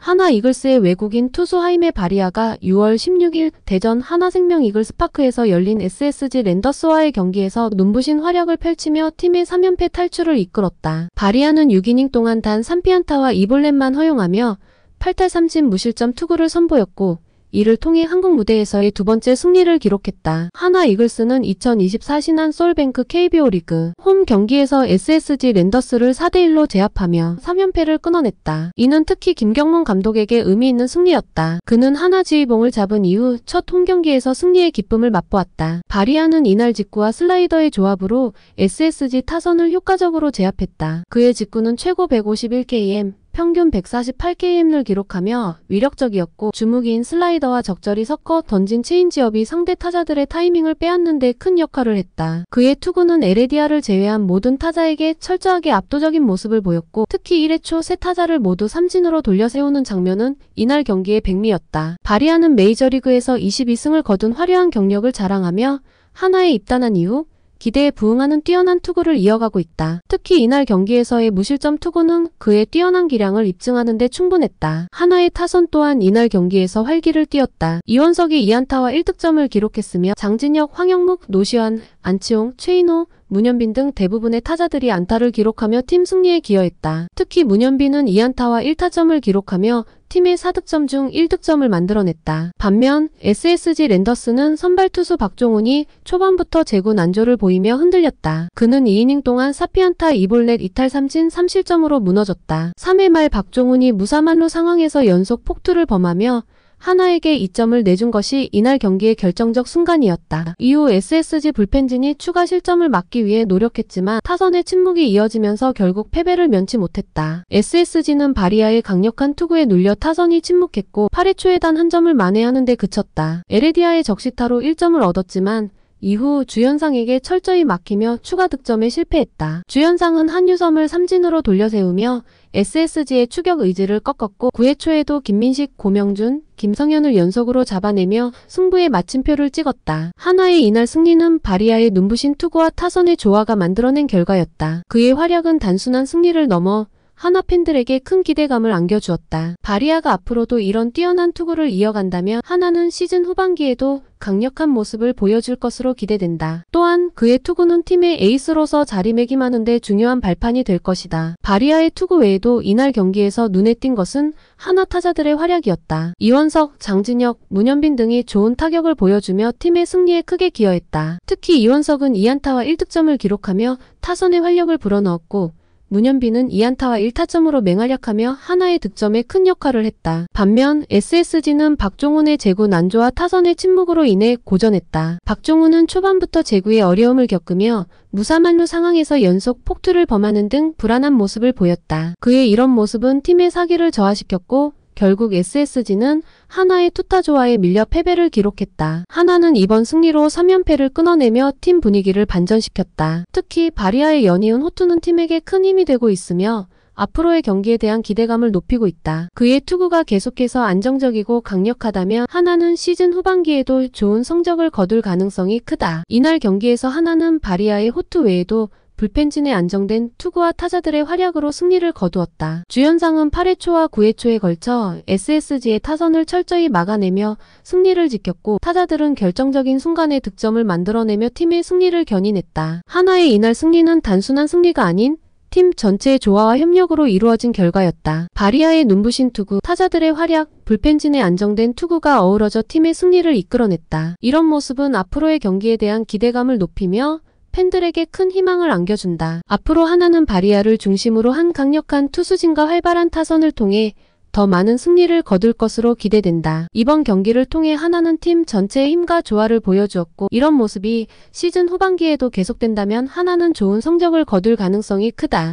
하나 이글스의 외국인 투수 하이메 바리아가 6월 16일 대전 하나생명 이글스파크에서 열린 SSG 랜더스와의 경기에서 눈부신 활약을 펼치며 팀의 3연패 탈출을 이끌었다. 바리아는 6이닝 동안 단 3피안타와 2볼넷만 허용하며 8탈 3진 무실점 투구를 선보였고 이를 통해 한국 무대에서의 두 번째 승리를 기록했다. 하나 이글스는 2024 신한 소울뱅크 KBO 리그 홈 경기에서 SSG 랜더스를 4대1로 제압하며 3연패를 끊어냈다. 이는 특히 김경문 감독에게 의미 있는 승리였다. 그는 하나 지휘봉을 잡은 이후 첫 홈 경기에서 승리의 기쁨을 맛보았다. 바리아는 이날 직구와 슬라이더의 조합으로 SSG 타선을 효과적으로 제압했다. 그의 직구는 최고 151km, 평균 148km를 기록하며 위력적이었고 주무기인 슬라이더와 적절히 섞어 던진 체인지업이 상대 타자들의 타이밍을 빼앗는데 큰 역할을 했다. 그의 투구는 에레디아를 제외한 모든 타자에게 철저하게 압도적인 모습을 보였고 특히 1회 초 세 타자를 모두 삼진으로 돌려 세우는 장면은 이날 경기의 백미였다. 바리아는 메이저리그에서 22승을 거둔 화려한 경력을 자랑하며 하나에 입단한 이후 기대에 부응하는 뛰어난 투구를 이어가고 있다. 특히 이날 경기에서의 무실점 투구는 그의 뛰어난 기량을 입증하는 데 충분했다. 하나의 타선 또한 이날 경기에서 활기를 띠었다. 이원석이 2안타와 1득점을 기록했으며 장진혁, 황영묵, 노시환, 안치홍, 최인호, 문현빈 등 대부분의 타자들이 안타를 기록하며 팀 승리에 기여했다. 특히 문현빈은 2안타와 1타점을 기록하며 팀의 4득점 중 1득점을 만들어냈다. 반면 SSG 랜더스는 선발 투수 박종훈이 초반부터 제구 난조를 보이며 흔들렸다. 그는 2이닝 동안 4피안타 2볼넷 2탈 3진 3실점으로 무너졌다. 3회 말 박종훈이 무사만루 상황에서 연속 폭투를 범하며 하나에게 2점을 내준 것이 이날 경기의 결정적 순간이었다. 이후 SSG 불펜진이 추가 실점을 막기 위해 노력했지만 타선의 침묵이 이어지면서 결국 패배를 면치 못했다. SSG는 바리아의 강력한 투구에 눌려 타선이 침묵했고 8회 초에 단 한 점을 만회하는 데 그쳤다. 에레디아의 적시타로 1점을 얻었지만 이후 주현상에게 철저히 막히며 추가 득점에 실패했다. 주현상은 한유섬을 삼진으로 돌려세우며 SSG의 추격 의지를 꺾었고 9회 초에도 김민식, 고명준, 김성현을 연속으로 잡아내며 승부의 마침표를 찍었다. 하나의 이날 승리는 바리아의 눈부신 투구와 타선의 조화가 만들어낸 결과였다. 그의 활약은 단순한 승리를 넘어 하나 팬들에게 큰 기대감을 안겨주었다. 바리아가 앞으로도 이런 뛰어난 투구를 이어간다면 하나는 시즌 후반기에도 강력한 모습을 보여줄 것으로 기대된다. 또한 그의 투구는 팀의 에이스로서 자리매김하는 데 중요한 발판이 될 것이다. 바리아의 투구 외에도 이날 경기에서 눈에 띈 것은 하나 타자들의 활약이었다. 이원석, 장진혁, 문현빈 등이 좋은 타격을 보여주며 팀의 승리에 크게 기여했다. 특히 이원석은 2안타와 1득점을 기록하며 타선의 활력을 불어넣었고 문현빈은 2안타와 1타점으로 맹활약하며 하나의 득점에 큰 역할을 했다. 반면 SSG는 박종훈의 제구 난조와 타선의 침묵으로 인해 고전했다. 박종훈은 초반부터 제구에 어려움을 겪으며 무사만루 상황에서 연속 폭투를 범하는 등 불안한 모습을 보였다. 그의 이런 모습은 팀의 사기를 저하시켰고 결국 SSG는 하나의 투타 조화에 밀려 패배를 기록했다. 하나는 이번 승리로 3연패를 끊어내며 팀 분위기를 반전시켰다. 특히 바리아의 연이은 호투는 팀에게 큰 힘이 되고 있으며 앞으로의 경기에 대한 기대감을 높이고 있다. 그의 투구가 계속해서 안정적이고 강력하다면 하나는 시즌 후반기에도 좋은 성적을 거둘 가능성이 크다. 이날 경기에서 하나는 바리아의 호투 외에도 불펜진의 안정된 투구와 타자들의 활약으로 승리를 거두었다. 주현상은 8회 초와 9회 초에 걸쳐 SSG의 타선을 철저히 막아내며 승리를 지켰고 타자들은 결정적인 순간에 득점을 만들어내며 팀의 승리를 견인했다. 하나의 이날 승리는 단순한 승리가 아닌 팀 전체의 조화와 협력으로 이루어진 결과였다. 바리아의 눈부신 투구, 타자들의 활약, 불펜진의 안정된 투구가 어우러져 팀의 승리를 이끌어냈다. 이런 모습은 앞으로의 경기에 대한 기대감을 높이며 팬들에게 큰 희망을 안겨준다. 앞으로 하나는 바리아를 중심으로 한 강력한 투수진과 활발한 타선을 통해 더 많은 승리를 거둘 것으로 기대된다. 이번 경기를 통해 하나는 팀 전체의 힘과 조화를 보여주었고 이런 모습이 시즌 후반기에도 계속된다면 하나는 좋은 성적을 거둘 가능성이 크다.